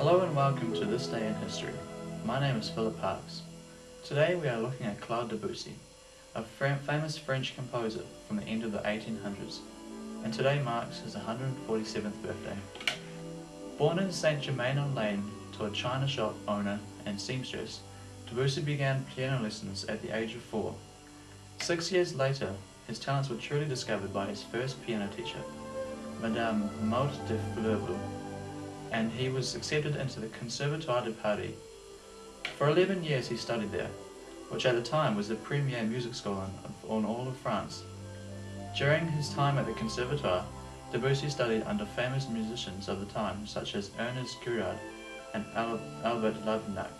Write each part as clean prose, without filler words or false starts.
Hello and welcome to This Day in History. My name is Philip Parks. Today we are looking at Claude Debussy, a famous French composer from the end of the 1800s, and today marks his 147th birthday. Born in Saint-Germain-en-Laye to a china shop owner and seamstress, Debussy began piano lessons at the age of 4. 6 years later, his talents were truly discovered by his first piano teacher, Madame Maud de Fleuvel, and he was accepted into the Conservatoire de Paris. For 11 years he studied there, which at the time was the premier music school in all of France. During his time at the Conservatoire, Debussy studied under famous musicians of the time such as Ernest Gouraud and Albert Lavignac.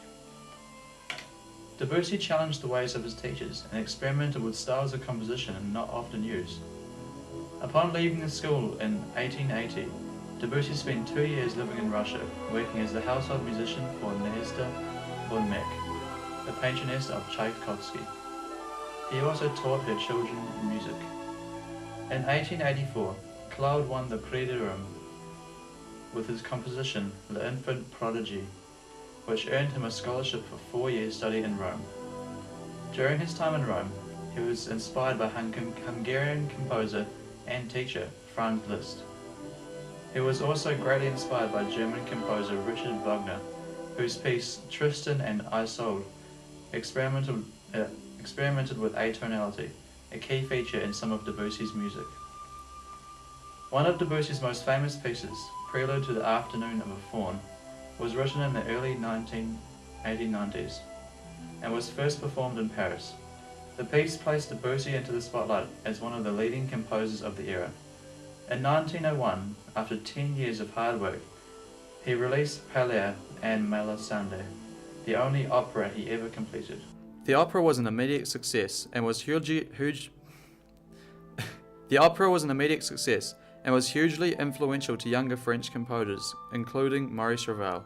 Debussy challenged the ways of his teachers and experimented with styles of composition not often used. Upon leaving the school in 1880, Debussy spent 2 years living in Russia, working as the household musician for Nadezhda von Meck, the patroness of Tchaikovsky. He also taught her children music. In 1884, Claude won the Prix de Rome with his composition L'Enfant Prodigy, which earned him a scholarship for 4 years study in Rome. During his time in Rome, he was inspired by Hungarian composer and teacher Franz Liszt. He was also greatly inspired by German composer Richard Wagner, whose piece Tristan and Isolde experimented with atonality, a key feature in some of Debussy's music. One of Debussy's most famous pieces, Prelude to the Afternoon of a Faun, was written in the early 1890s and was first performed in Paris. The piece placed Debussy into the spotlight as one of the leading composers of the era. In 1901, after 10 years of hard work, he released Palais and Melisande, the only opera he ever completed. The opera was an immediate success and was hugely influential to younger French composers, including Maurice Ravel.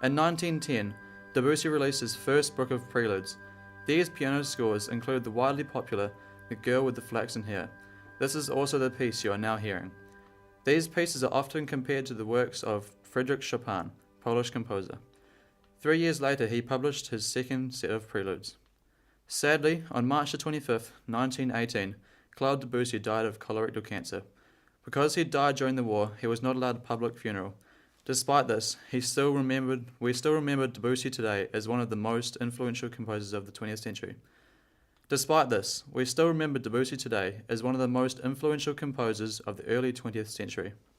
In 1910, Debussy released his first book of preludes. These piano scores include the widely popular The Girl with the Flaxen Hair. This is also the piece you are now hearing. These pieces are often compared to the works of Frédéric Chopin, Polish composer. 3 years later, he published his second set of preludes. Sadly, on March 25, 1918, Claude Debussy died of colorectal cancer. Because he died during the war, he was not allowed a public funeral. Despite this, we still remember Debussy today as one of the most influential composers of the 20th century. Despite this, we still remember Debussy today as one of the most influential composers of the early 20th century.